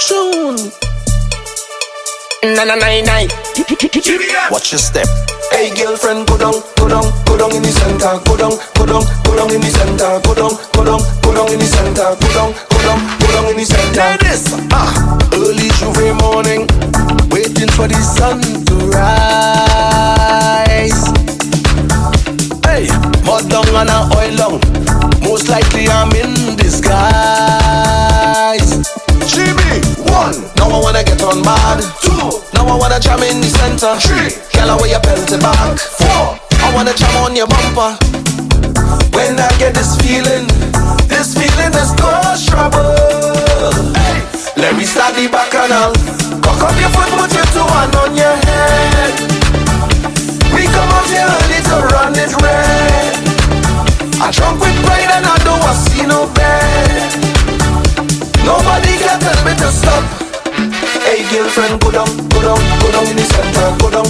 Tune. Na na na na. Watch your step. Hey girlfriend, go down in the center. Go down in the center. Go down in the center. Go down in the center. This, Early Jouvert morning, waiting for the sun to rise. Hey, mud down and a oil long. Most likely I'm in disguise. GB, 1, now I wanna get on bad. 2, now I wanna jam in the center. 3, girl, away your belt back. 4, I wanna jam on your bumper. When I get this feeling is cause trouble. Hey, let me start the bacchanal. Cock up your foot, put your 2 hand on your head. We come out here early to run it red. I drunk with pride and I don't see no bed. Nobody can tell me to stop. Hey girlfriend, go down in the center. Go down